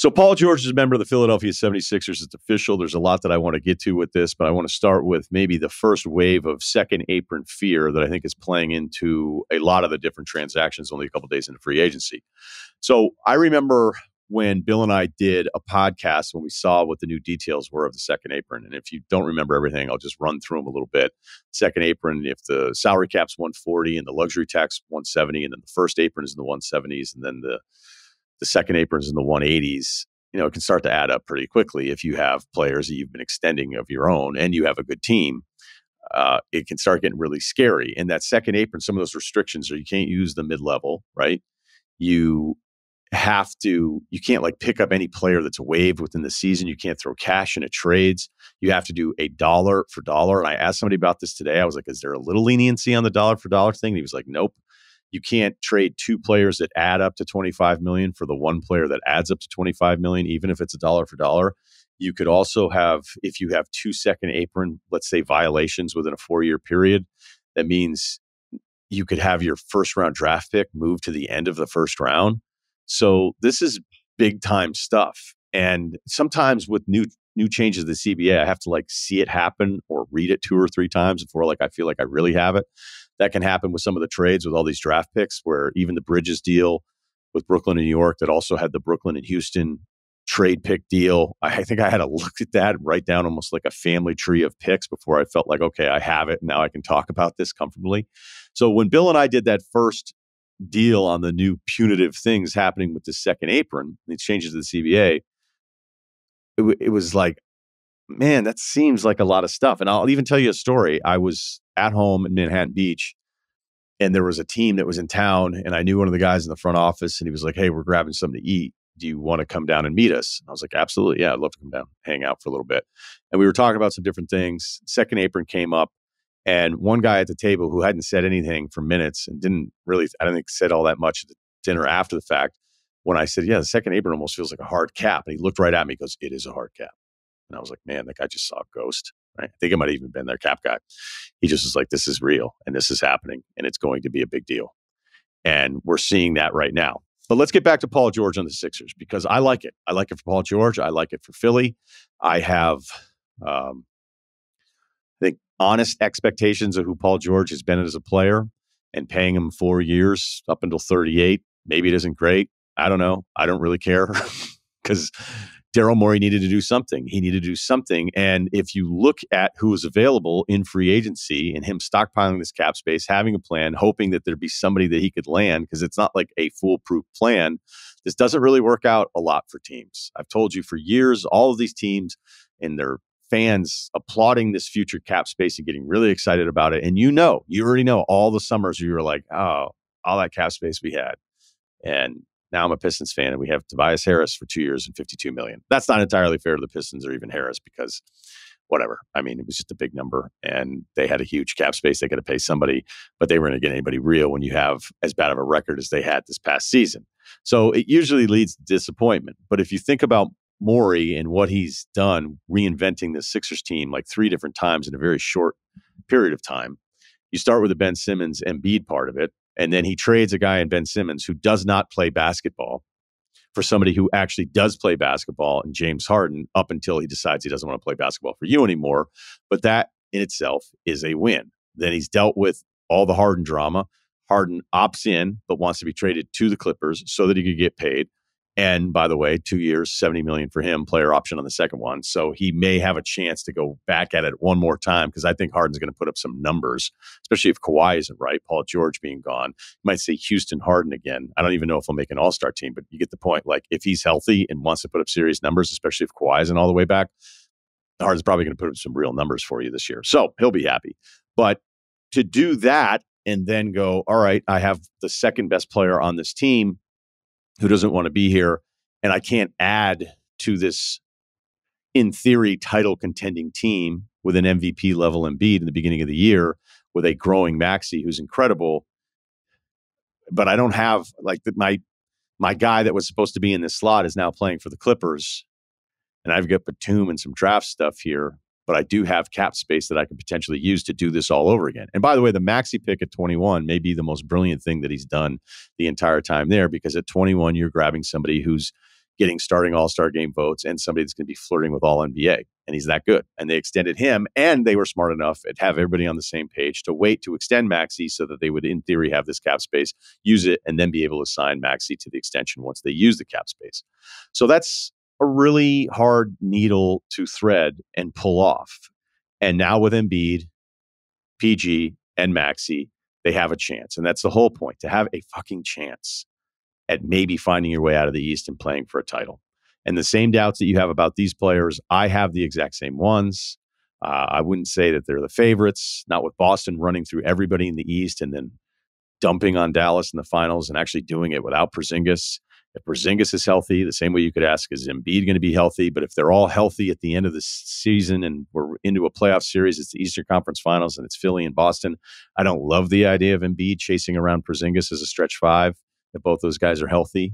So Paul George is a member of the Philadelphia 76ers. It's official. There's a lot that I want to get to with this, but I want to start with maybe the first wave of second apron fear that I think is playing into a lot of the different transactions only a couple of days into free agency. So I remember when Bill and I did a podcast when we saw what the new details were of the second apron. And if you don't remember everything, I'll just run through them a little bit. Second apron, if the salary cap's 140 and the luxury tax 170, and then the first apron is in the 170s, and then the second apron is in the 180s, it can start to add up pretty quickly. If you have players that you've been extending of your own and you have a good team, it can start getting really scary. And that second apron, some of those restrictions are you can't use the mid-level, right? You can't like pick up any player that's waived within the season. You can't throw cash into trades. You have to do a dollar for dollar. And I asked somebody about this today. I was like, is there a little leniency on the dollar for dollar thing? And he was like, nope. You can't trade two players that add up to $25 million for the one player that adds up to $25 million, even if it's a dollar for dollar. You could also have, if you have two second apron, let's say violations within a 4-year period, that means you could have your first round draft pick move to the end of the first round. So this is big time stuff. And sometimes with new changes to the CBA, I have to like see it happen or read it 2 or 3 times before like I feel like I really have it. That can happen with some of the trades with all these draft picks, where even the Bridges deal with Brooklyn and New York that also had the Brooklyn and Houston trade pick deal. I think I had to look at that and write down almost like a family tree of picks before I felt like, okay, I have it. Now I can talk about this comfortably. So when Bill and I did that first deal on the new punitive things happening with the second apron, these changes to the CBA, it was like, man, that seems like a lot of stuff. And I'll even tell you a story. I was at home in Manhattan Beach, and there was a team that was in town, and I knew one of the guys in the front office, and he was like, hey, we're grabbing something to eat. Do you want to come down and meet us? And I was like, absolutely. Yeah, I'd love to come down, hang out for a little bit. And we were talking about some different things. Second apron came up, and one guy at the table who hadn't said anything for minutes and I don't think said all that much at the dinner after the fact, when I said, yeah, the second apron almost feels like a hard cap. And he looked right at me and goes, it is a hard cap. And I was like, man, that guy just saw a ghost. Right? I think it might have even been their cap guy. He just was like, this is real and this is happening and it's going to be a big deal. And we're seeing that right now. But let's get back to Paul George on the Sixers, because I like it. I like it for Paul George. I like it for Philly. I have, I think, honest expectations of who Paul George has been as a player, and paying him 4 years up until 38. Maybe it isn't great. I don't know. I don't really care because Daryl Morey needed to do something. He needed to do something. And if you look at who was available in free agency and him stockpiling this cap space, having a plan, hoping that there'd be somebody that he could land, because it's not like a foolproof plan, this doesn't really work out a lot for teams. I've told you for years, all of these teams and their fans applauding this future cap space and getting really excited about it. And you already know all the summers where you were like, oh, all that cap space we had. And now I'm a Pistons fan, and we have Tobias Harris for 2 years and $52 million. That's not entirely fair to the Pistons or even Harris, because whatever. I mean, it was just a big number, and they had a huge cap space. They got to pay somebody, but they weren't going to get anybody real when you have as bad of a record as they had this past season. So it usually leads to disappointment. But if you think about Morey and what he's done, reinventing the Sixers team like 3 different times in a very short period of time, you start with the Ben Simmons Embiid part of it. And then he trades a guy in Ben Simmons who does not play basketball for somebody who actually does play basketball in James Harden, up until he decides he doesn't want to play basketball for you anymore. But that in itself is a win. Then he's dealt with all the Harden drama. Harden opts in, but wants to be traded to the Clippers so that he could get paid. And by the way, 2 years, $70 million for him, player option on the second one. So he may have a chance to go back at it one more time, because I think Harden's going to put up some numbers, especially if Kawhi isn't right, Paul George being gone. You might say Houston Harden again. I don't even know if he'll make an all-star team, but you get the point. Like, if he's healthy and wants to put up serious numbers, especially if Kawhi isn't all the way back, Harden's probably going to put up some real numbers for you this year. So he'll be happy. But to do that and then go, all right, I have the second best player on this team who doesn't want to be here, and I can't add to this, in theory, title contending team with an MVP level Embiid in the beginning of the year, with a growing Maxey who's incredible. But I don't have my guy that was supposed to be in this slot is now playing for the Clippers, and I've got Batum and some draft stuff here, but I do have cap space that I could potentially use to do this all over again. And by the way, the Maxey pick at 21 may be the most brilliant thing that he's done the entire time there, because at 21, you're grabbing somebody who's getting starting all-star game votes and somebody that's going to be flirting with all NBA. And he's that good. And they extended him, and they were smart enough to have everybody on the same page to wait to extend Maxey so that they would, in theory, have this cap space, use it, and then be able to sign Maxey to the extension once they use the cap space. So that's a really hard needle to thread and pull off. And now with Embiid, PG, and Maxey, they have a chance. And that's the whole point, to have a fucking chance at maybe finding your way out of the East and playing for a title. And the same doubts that you have about these players, I have the exact same ones. I wouldn't say that they're the favorites, not with Boston running through everybody in the East and then dumping on Dallas in the finals and actually doing it without Porzingis. If Porzingis is healthy, the same way you could ask, is Embiid going to be healthy? But if they're all healthy at the end of the season and we're into a playoff series, it's the Eastern Conference Finals and it's Philly and Boston, I don't love the idea of Embiid chasing around Porzingis as a stretch five if both those guys are healthy.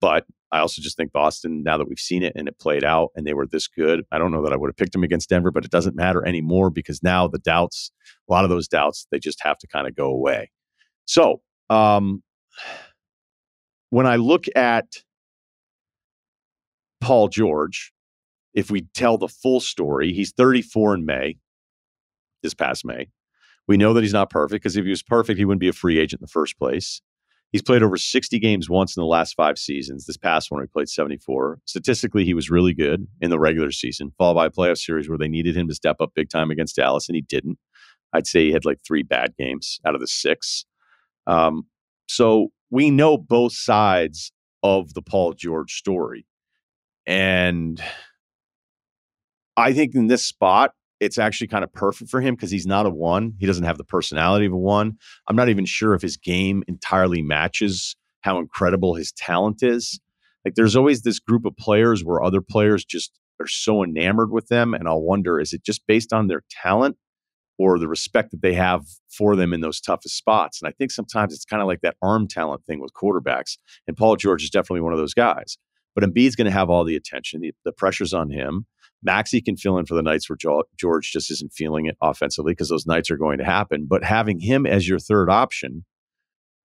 But I also just think Boston, now that we've seen it and it played out and they were this good, I don't know that I would have picked them against Denver, but it doesn't matter anymore because now the doubts, a lot of those doubts, they just have to kind of go away. So when I look at Paul George, if we tell the full story, he's 34 in May, this past May. We know that he's not perfect because if he was perfect, he wouldn't be a free agent in the first place. He's played over 60 games once in the last 5 seasons. This past one, he played 74. Statistically, he was really good in the regular season, followed by a playoff series where they needed him to step up big time against Dallas, and he didn't. I'd say he had like 3 bad games out of the 6. So we know both sides of the Paul George story. And I think in this spot, it's actually kind of perfect for him because he's not a 1. He doesn't have the personality of a 1. I'm not even sure if his game entirely matches how incredible his talent is. Like there's always this group of players where other players just are so enamored with them. And I'll wonder, is it just based on their talent or the respect that they have for them in those toughest spots? And I think sometimes it's kind of like that arm talent thing with quarterbacks. And Paul George is definitely one of those guys. But Embiid's going to have all the attention. The pressure's on him. Maxey can fill in for the nights where George just isn't feeling it offensively because those nights are going to happen. But having him as your third option,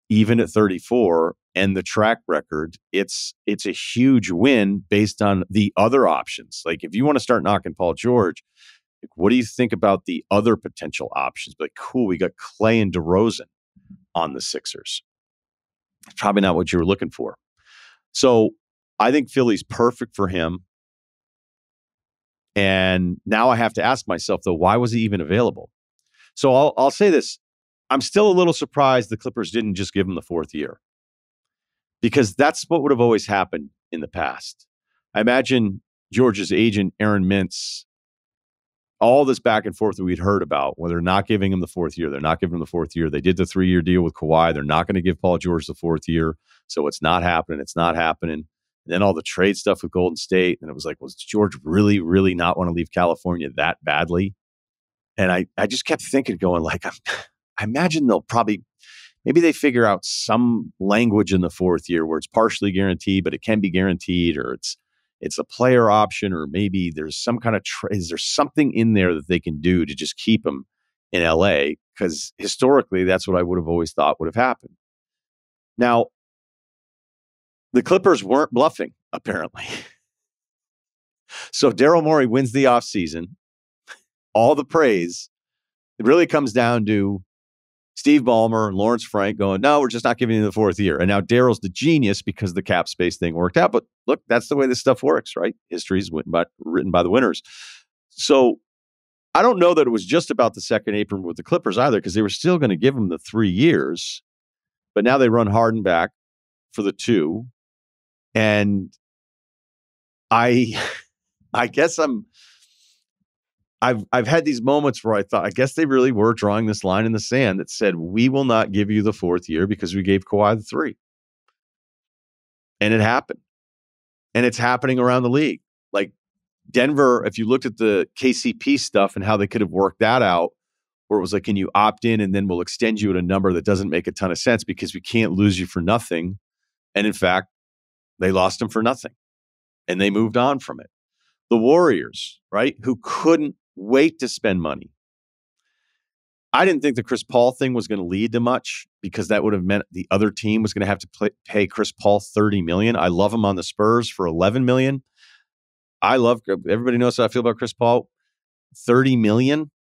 even at 34 and the track record, it's a huge win based on the other options. Like if you want to start knocking Paul George, what do you think about the other potential options? Like, cool, we got Clay and DeRozan on the Sixers. Probably not what you were looking for. So I think Philly's perfect for him. And now I have to ask myself, though, why was he even available? So I'll say this. I'm still a little surprised the Clippers didn't just give him the 4th year because that's what would have always happened in the past. I imagine George's agent, Aaron Mintz, all this back and forth that we'd heard about, where they're not giving him the 4th year. They're not giving him the 4th year. They did the 3-year deal with Kawhi. They're not going to give Paul George the 4th year. So it's not happening. It's not happening. And then all the trade stuff with Golden State. And it was like, was George really, really not want to leave California that badly? And I just kept thinking, going like, I imagine they'll probably, maybe they figure out some language in the 4th year where it's partially guaranteed, but it can be guaranteed, or it's a player option, or maybe there's some kind of, is there something in there that they can do to just keep him in LA? Because historically, that's what I would have always thought would have happened. Now, the Clippers weren't bluffing, apparently. So Daryl Morey wins the offseason. All the praise, it really comes down to Steve Ballmer and Lawrence Frank going, no, we're just not giving you the 4th year. And now Daryl's the genius because the cap space thing worked out. But look, that's the way this stuff works, right? History is written by the winners. So I don't know that it was just about the second apron with the Clippers either, because they were still going to give him the 3 years. But now they run Harden back for the 2. And I guess I've had these moments where I thought, I guess they really were drawing this line in the sand that said, we will not give you the 4th year because we gave Kawhi the 3. And it happened. And it's happening around the league. Like Denver, if you looked at the KCP stuff and how they could have worked that out, where it was like, can you opt in and then we'll extend you at a number that doesn't make a ton of sense because we can't lose you for nothing. And in fact, they lost him for nothing and they moved on from it. The Warriors, right, who couldn't wait to spend money. I didn't think the Chris Paul thing was going to lead to much because that would have meant the other team was going to have to pay Chris Paul $30 million. I love him on the Spurs for $11 million. Everybody knows how I feel about Chris Paul. $30 million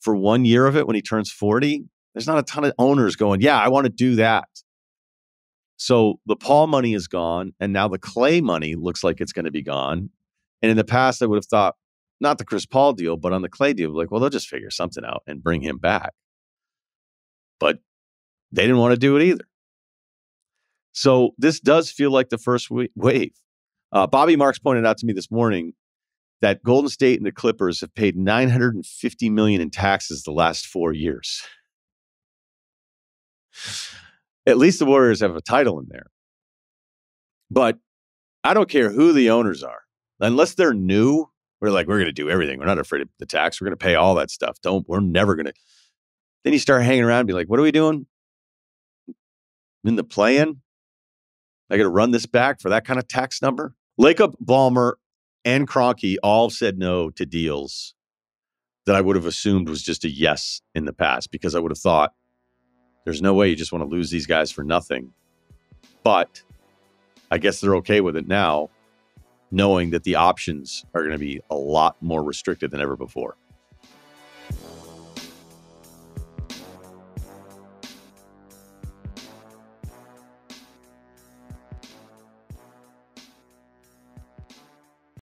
for 1 year of it when he turns 40. There's not a ton of owners going, yeah, I want to do that. So the Paul money is gone, and now the Clay money looks like it's going to be gone. And in the past, I would have thought, not the Chris Paul deal, but on the Clay deal, like, well, they'll just figure something out and bring him back. But they didn't want to do it either. So this does feel like the first wave. Bobby Marks pointed out to me this morning that Golden State and the Clippers have paid $950 million in taxes the last 4 years. At least the Warriors have a title in there. But I don't care who the owners are. Unless they're new, we're going to do everything. We're not afraid of the tax. We're going to pay all that stuff. We're never going to. Then you start hanging around and be like, what are we doing? In the play-in? I got to run this back for that kind of tax number? Lacob, Ballmer, and Kroenke all said no to deals that I would have assumed was just a yes in the past, because I would have thought there's no way you just want to lose these guys for nothing. But I guess they're okay with it now, knowing that the options are going to be a lot more restricted than ever before.